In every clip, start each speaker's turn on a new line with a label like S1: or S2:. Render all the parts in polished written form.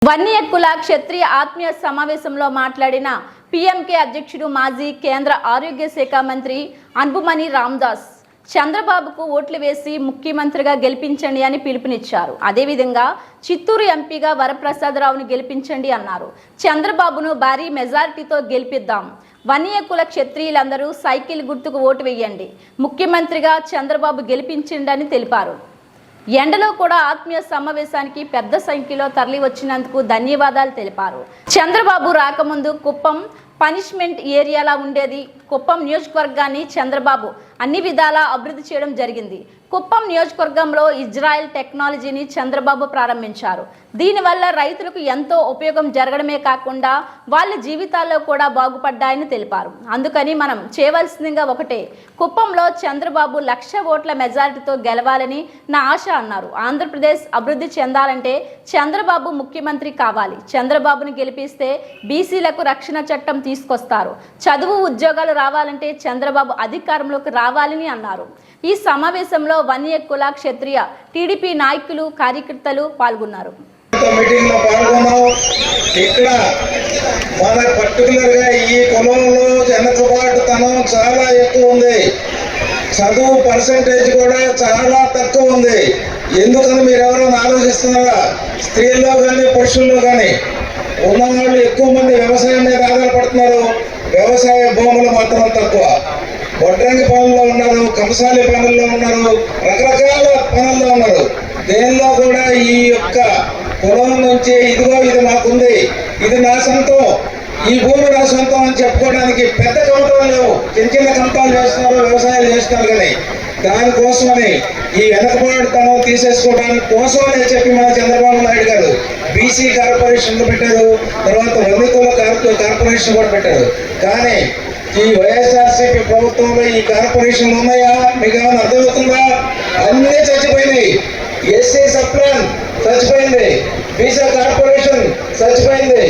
S1: వన్యకుల క్షత్రియ ఆత్మీయ సమావేశంలో మాట్లాడిన పీఎంకే అధ్యక్షుడు మాజీ కేంద్ర ఆరోగ్య శాఖ మంత్రి అన్బుమణి రామదాస్ చంద్రబాబుకు ఓట్లు వేసి ముఖ్యమంత్రిగా గెలిపించండి అని పిలుపునిచ్చారు. అదేవిధంగా చిత్తూరు ఎంపీగా వరప్రసాదరావును గెలిపించండి అన్నారు. చంద్రబాబును భారీ మెజారిటీతో గెలిపిద్దాం. వన్యకుల క్షత్రియులందరూ సైకిల్ గుర్తుకు ఓటు వేయండి. ముఖ్యమంత్రిగా చంద్రబాబు గెలిపించండి అని తెలిపారు. ఎండలో కూడా ఆత్మీయ సమావేశానికి పెద్ద సంఖ్యలో తరలి వచ్చినందుకు ధన్యవాదాలు తెలిపారు. చంద్రబాబు రాకముందు కుప్పం పనిష్మెంట్ ఏరియాలా ఉండేది. కుప్పం నియోజకవర్గాన్ని చంద్రబాబు అన్ని విధాలా అభివృద్ధి చేయడం జరిగింది. కుప్పం నియోజకవర్గంలో ఇజ్రాయెల్ టెక్నాలజీని చంద్రబాబు ప్రారంభించారు. దీనివల్ల రైతులకు ఎంతో ఉపయోగం జరగడమే కాకుండా వాళ్ళ జీవితాల్లో కూడా బాగుపడ్డాయని తెలిపారు. అందుకని మనం చేయవలసిందిగా ఒకటే, కుప్పంలో చంద్రబాబు 1,00,000 ఓట్ల మెజారిటీతో గెలవాలని నా ఆశ అన్నారు. ఆంధ్రప్రదేశ్ అభివృద్ధి చెందాలంటే చంద్రబాబు ముఖ్యమంత్రి కావాలి. చంద్రబాబును గెలిపిస్తే బీసీలకు రక్షణ చట్టం తీసుకొస్తారు. చదువు ఉద్యోగాలు రావాలంటే చంద్రబాబు అధికారంలోకి రావాలని అన్నారు. ఈ సమావేశంలో వన్యకుల క్షత్రియ టీడీపీ నాయకులు కార్యకర్తలు పాల్గొన్నారు.
S2: ఇక్కడ మన పర్టికులర్ గా ఈ కులంలో వెనకబాటుతనం చాలా ఎక్కువ ఉంది. చదువు పర్సంటేజ్ కూడా చాలా తక్కువ ఉంది. ఎందుకని మీరు ఎవరైనా ఆలోచిస్తున్నారా? స్త్రీల్లో కానీ పురుషుల్లో కానీ ఉన్నవాళ్ళు ఎక్కువ మంది వ్యవసాయం మీద ఆధారపడుతున్నారు. వ్యవసాయ భూములు మాత్రం తక్కువ. వడ్రంగి పనుల్లో ఉన్నారు, కంసాలి పనుల్లో ఉన్నారు, రకరకాల పనుల్లో ఉన్నారు. దేనిలో కూడా ఈ యొక్క కులం నుంచి ఇదిగో ఇది మాకుంది, ఇది నా సొంతం, ఈ భూమి నా సొంతం అని చెప్పుకోవడానికి పెద్ద కమతాలు లేవు. చిన్న చిన్న కమతాలు చేస్తున్నారు, వ్యవసాయాలు చేస్తున్నారు. కానీ దానికోసమని ఈ వెనకబాటుతనం తీసేసుకోవడానికి కోసమనే చెప్పి మన చంద్రబాబు నాయుడు గారు బీసీ కార్పొరేషన్లు పెట్టారు. తర్వాత వన్యకుల కార్పొరేషన్ కూడా పెట్టారు. కానీ ఈ వైఎస్ఆర్సీపీ ప్రభుత్వంలో ఈ కార్పొరేషన్లు ఉన్నాయా? మీకు ఏమైనా అర్థమవుతుందా? అన్నీ చచ్చిపోయినాయి. ఎస్సీ సప్లాన్ చచ్చిపోయింది, బీసీ కార్పొరేషన్ చచ్చిపోయింది,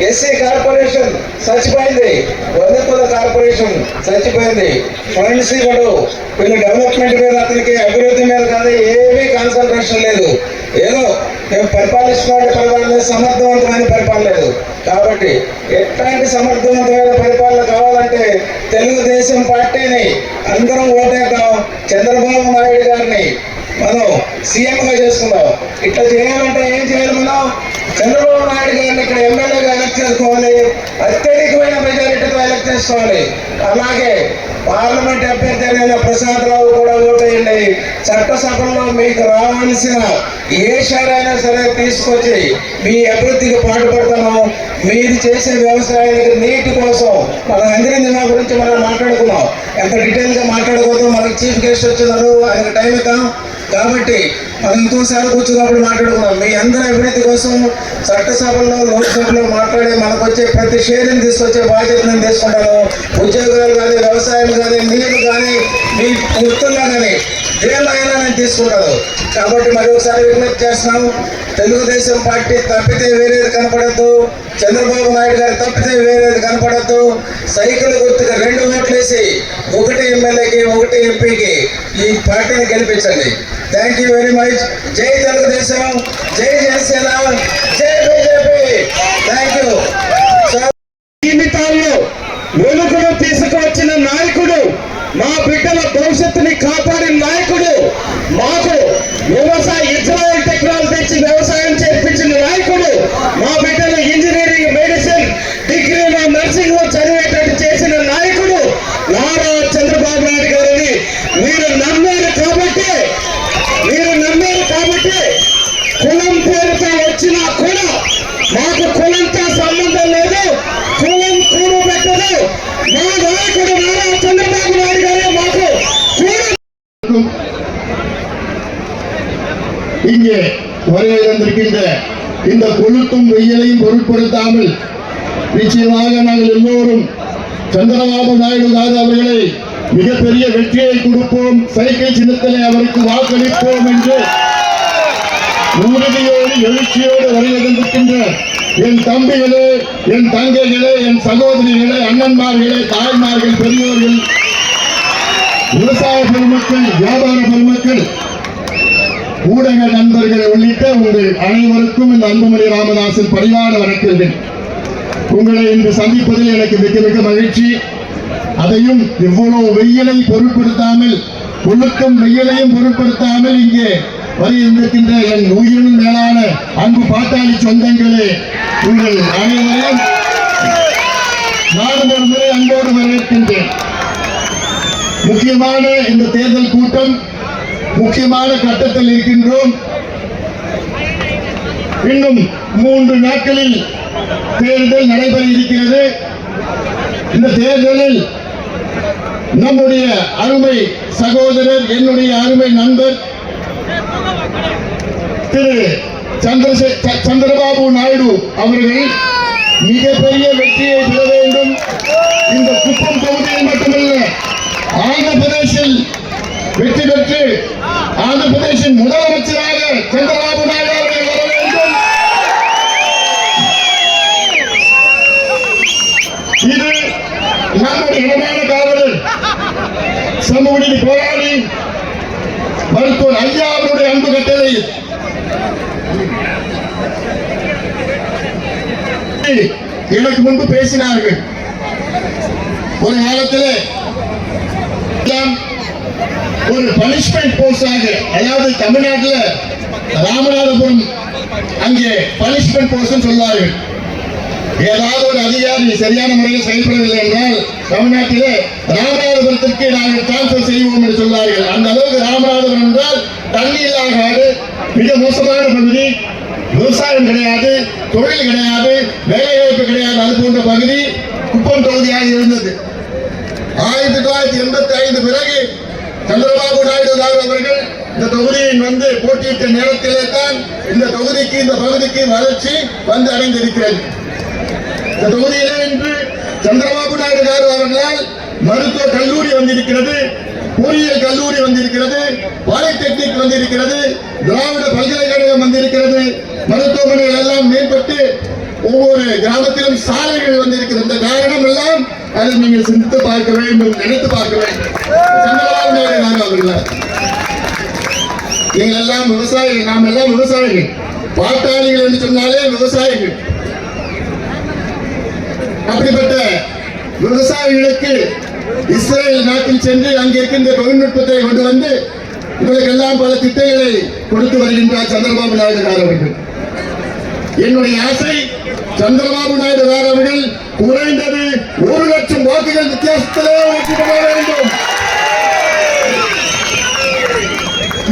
S2: ఎస్సీ కార్పొరేషన్ చచ్చిపోయింది, వన్యకుల కార్పొరేషన్ చచ్చిపోయింది. ఫండ్స్ ఇవ్వడు. వీళ్ళు డెవలప్మెంట్ మీద, అతనికి అభివృద్ధి మీద కానీ ఏమీ కాన్సన్ట్రేషన్ లేదు. ఏదో మేము పరిపాలిస్తున్న పరిపాలన సమర్థవంతమైన పరిపాలన లేదు. కాబట్టి ఎట్లాంటి సమర్థవంతమైన పరిపాలన కావాలంటే తెలుగుదేశం పార్టీని అందరం ఓటేద్దాం. చంద్రబాబు నాయుడు గారిని మనం సీఎంగా చేసుకుందాం. ఇట్లా చేయాలంటే ఏం చేయాలి? మనం చంద్రబాబు నాయుడు గారిని ఇక్కడ ఎమ్మెల్యేగా ఎలక్ట్ చేసుకోవాలి. అత్యధికమైన మెజారిటీతో ఎలక్ట్ చేసుకోవాలి. అలాగే పార్లమెంట్ అభ్యర్థి అయిన ప్రసాదరావు కూడా ఓటేయండి. చట్టసభల్లో మీకు రావాల్సిన ఏ షేరైనా సరే తీసుకొచ్చి మీ అభివృద్ధికి పాటుపడతాము. మీరు చేసే వ్యవసాయానికి నీటి కోసం మన అందరి గురించి మనం మాట్లాడుకున్నాం. ఎంత డీటెయిల్గా మాట్లాడుకోవద్దు. మనకి చీఫ్ గెస్ట్ వచ్చినారు, ఆయనకు టైం ఇద్దాం. కాబట్టి మనం ఇంకోసారి కూర్చున్నప్పుడు మాట్లాడుకున్నాం. మీ అందరి అభివృద్ధి కోసం చట్టసభల్లో లోక్సభలో మాట్లాడి మనకు వచ్చే ప్రతి షేర్ని తీసుకొచ్చే బాధ్యత నేను తీసుకుంటాను. ఉద్యోగాలు కానీ, వ్యవసాయం కానీ, నీరు కానీ, మీ వృత్తుల్లో కానీ దేనిలో అయినా నేను తీసుకుంటాను. కాబట్టి మరి ఒకసారి విజ్ఞప్తి చేస్తున్నాం. తెలుగుదేశం పార్టీ తప్పితే వేరేది కనపడద్దు. చంద్రబాబు నాయుడు గారు తప్పితే వేరేది కనపడద్దు. సైకిల్ గుర్తుగా 2 ఓట్లు వేసి 1 ఎమ్మెల్యేకి 1 ఎంపీకి ఈ పార్టీని గెలిపించండి. Thank you very much. జై తెలుగుదేశం, జై జనసేన, జై బీజేపీ. Thank you.
S3: జీవితాల్లో వెలుగును తీసుకువచ్చిన నాయకుడు, మా బిడ్డల భవిష్యత్తుని కాపాడిన నాయకుడు, మాకు ఇజ్రాయెల్ టెక్నాలజీ తెచ్చి వ్యవసాయం చేర్పించిన నాయకుడు, మా బిడ్డలు ఇంజనీరింగ్, మెడిసిన్, డిగ్రీలో, నర్సింగ్ చదివేటట్టు చేసిన నాయకుడు నారా చంద్రబాబు నాయుడు గారిని మీరు నమ్మారు కాబట్టి కులం పేరుతో వచ్చినా కూడా మాకు కులంతో సంబంధం లేదు. కులం కూడు పెట్టదు. మా నాయకుడు నారా చంద్రబాబు నాయుడు గారే మాకు
S4: இங்கே வருகை தந்திருக்கின்ற இந்த கொளுத்தும் வெயிலையும் பொருட்படுத்தாமல் நிச்சயமாக நாங்கள் எல்லோரும் சந்திரபாபு நாயுடு காது அவர்களை மிகப்பெரிய வெற்றியை கொடுப்போம், சைக்கிள் சின்னத்திலே அவருக்கு வாக்களிப்போம் என்று உறுதியோடு எழுச்சியோடு வருகை தந்திருக்கின்ற என் தம்பிகளே, என் தங்கைகளே, என் சகோதரிகளே, அண்ணன்மார்களே, தாய்மார்கள், பெரியோர்கள், விவசாய பெருமக்கள், வியாபார பெருமக்கள், ஊடக நண்பர்கள் உள்ளிட்ட உங்கள் அனைவருக்கும் இந்த அன்புமணி ராமதாஸின் பரிவார வணக்கங்கள். உங்களை இன்று சந்திப்பதில் எனக்கு மிக மிக மகிழ்ச்சி. அதையும் இவ்வளவு வெயிலை பொருட்படுத்தாமல், ஒழுக்கம் வெயிலையும் பொருட்படுத்தாமல் இங்கே வருகின்ற என் உயிரின் மேலான அன்பு பாட்டாளி சொந்தங்களே, உங்கள் அனைவரையும் நானும் ஒரு முறை அன்போடு வரவேற்கின்றேன். முக்கியமான இந்த தேர்தல் கூட்டம் முக்கியமான கட்டத்தில் இருக்கின்றோம். இன்னும் 3 நாட்களில் தேர்தல் நடைபெற இருக்கிறது. இந்த தேர்தலில் நம்முடைய அருமை சகோதரர், என்னுடைய அருமை நண்பர் திரு சந்திரபாபு நாயுடு அவர்கள் மிகப்பெரிய வெற்றியை பெற வேண்டும். இந்த குப்பம் தொகுதியில் மட்டுமல்ல, ஆந்திர பிரதேசில் வெற்றி பெற்று ஆந்திர பிரதேசின் முதலமைச்சராக சந்திரபாபு நாயுடு அவர்கள் வர வேண்டும். இது நம்முடைய இனமான காவலர், சமூக நீதி போராளி மருத்துவர் ஐயா அவருடைய அன்பு கட்டளை. எனக்கு முன்பு பேசினார்கள். ஒரு காலத்தில் ஒரு பனிஷ்மெண்ட் போஸ்டாக, அதாவது தமிழ்நாட்டில் ராமநாதபுரம் அங்கே பனிஷ்மெண்ட் போஸ்ட் சொல்வார்கள். ஏதாவது ஒரு அதிகாரி சரியான முறையில் செயல்படவில்லை என்றால் தமிழ்நாட்டிலே ராமநாதபுரத்திற்கு நாங்கள் டிரான்ஸ்பர் செய்வோம் என்று சொல்வார்கள். அந்த அளவுக்கு ராமநாதபுரம் என்றால் தண்ணி இல்லாத காடு, மிக மோசமான பகுதி, விவசாயம் கிடையாது, தொழில் கிடையாது, வேலைவாய்ப்பு கிடையாது. அது போன்ற பகுதி குப்பம் தொகுதியாக இருந்தது. 1985 பிறகு சந்திரபாபு நாயுடு அவர்கள் இந்த தொகுதியின் வந்து போட்டியிட்ட நேரத்திலே தான் இந்த தொகுதிக்கு, இந்த பகுதிக்கு வளர்ச்சி வந்து அடைந்திருக்கிறது. இந்த தொகுதியிலே இன்று சந்திரபாபு நாயுடு அவர்களால் மருத்துவ கல்லூரி வந்திருக்கிறது, பொறியியல் கல்லூரி வந்திருக்கிறது, பாலிடெக்னிக் வந்திருக்கிறது, திராவிட பல்கலைக்கழகம் வந்திருக்கிறது, மருத்துவமனைகள் எல்லாம் மேம்பட்டு ஒவ்வொரு கிராமத்திலும் சாலைகள் வந்திருக்கிறது. இந்த காரணம் எல்லாம் அதை நீங்கள் சிந்தித்து பார்க்க வேண்டும், நினைத்து பார்க்க வேண்டும். சந்திரபாபு நாயுடு அவர்கள், நீங்கள் எல்லாம் விவசாயிகள், நாம் எல்லாம் விவசாயிகள், பாட்டாளிகள் என்று சொன்னாலே விவசாயிகள். அப்படிப்பட்ட விவசாயிகளுக்கு இஸ்ரேல் நாட்டில் சென்று அங்கே இருக்கின்ற தொழில்நுட்பத்தை கொண்டு வந்து இவர்களுக்கெல்லாம் பல திட்டங்களை கொடுத்து வருகின்றார் சந்திரபாபு நாயுடு அவர்கள். என்னுடைய ஆசை, சந்திரபாபு நாயுடு அவர்கள் குறைந்தது 1 லட்சம் வாக்குகள் வித்தியாசத்திலே வெற்றி பெற வேண்டும்.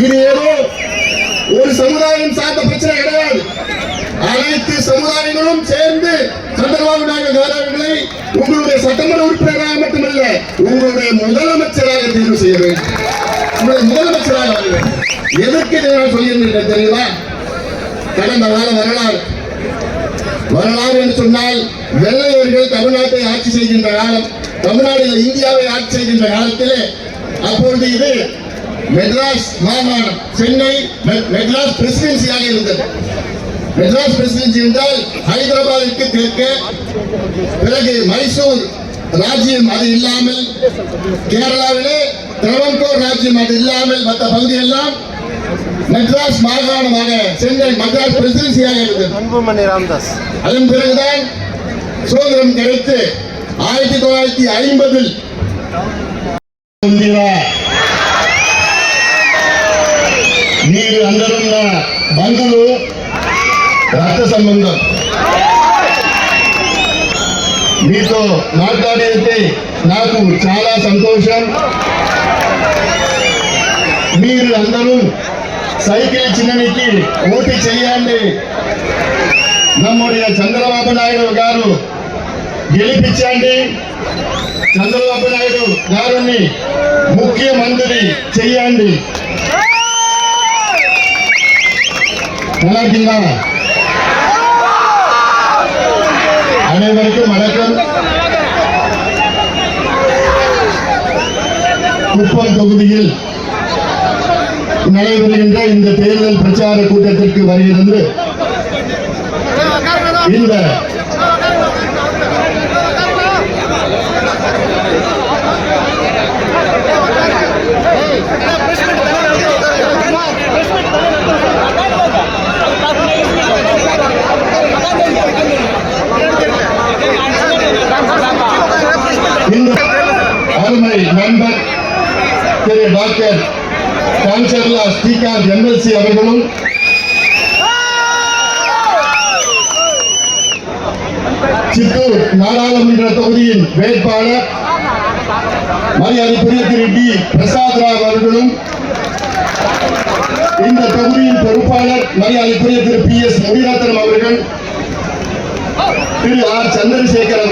S4: இது ஏதோ ஒரு சமுதாயம் சார்ந்த பிரச்சனை கிடையாது. அனைத்து சமுதாயங்களும் சேர்ந்து சந்திரபாபு நாயுடு அவர்களை உங்களுடைய சட்டமன்ற உறுப்பினராக மட்டுமல்ல, உங்களுடைய முதலமைச்சராக தேர்வு செய்ய வேண்டும். உங்களுடைய முதலமைச்சராக வேண்டும். எதற்கு நான் சொல்லியிருந்தேன் தெரியுமா? கடந்த கால வரலாறு என்று சொன்னால், வெள்ளையர்கள் தமிழ்நாட்டை ஆட்சி செய்கின்ற காலம், தமிழ்நாட்டில் இந்தியாவை ஆட்சி செய்கின்ற காலத்திலே அப்பொழுது இது மெட்ராஸ் மாகாணம், சென்னை மெட்ராஸ் பிரசிடென்சியாக இருந்தது. மெட்ராஸ் பிரசிடென்சி என்றால் ஹைதராபாத்திற்கு தெற்கே, பிறகு மைசூர் ராஜ்யம் அது இல்லாமல், கேரளாவிலே திரவங்கோர் ராஜ்யம் அது இல்லாமல் மற்ற பகுதியெல்லாம் மெட்ராஸ் மாகாணமாக, சென்னை மெட்ராஸ் பிரசிடென்சியாக இருந்தது.
S5: அன்புமணி ராமதாஸ்.
S4: அதன் பிறகுதான் சுதந்திரம் கிடைத்து 1950 మీరు అందరున్న బంధువులు, రక్త సంబంధం. మీతో మాట్లాడితే నాకు చాలా సంతోషం. మీరు అందరూ సైకిల్ చిన్ననికి ఓటు చేయండి. நம்முடைய చంద్రబాబు నాయుడు గారు గెలిపించండి. చంద్రబాబు నాయుడు గారిని ముఖ్యమంత్రి చేయండి. நல்லா இருக்கீங்களா? அனைவருக்கும் வணக்கம். குப்பம் தொகுதியில் நடைபெறுகின்ற இந்த தேர்தல் பிரச்சார கூட்டத்திற்கு வருகிறது. இந்த திரு டாக்டர் காஞ்சர்லா ஸ்ரீகாந்த் எம்எல்சி அவர்களும், சித்தூர் நாடாளுமன்ற தொகுதியின் வேட்பாளர் மரியாதைக்குரிய திரு டி பிரசாத் ராவ் அவர்களும், இந்த தொகுதியின் பொறுப்பாளர் மரியாதைக்குரிய திரு பி எஸ் முனிரத்னம் அவர்கள், திரு ஆர் சந்திரசேகர் அவர்கள்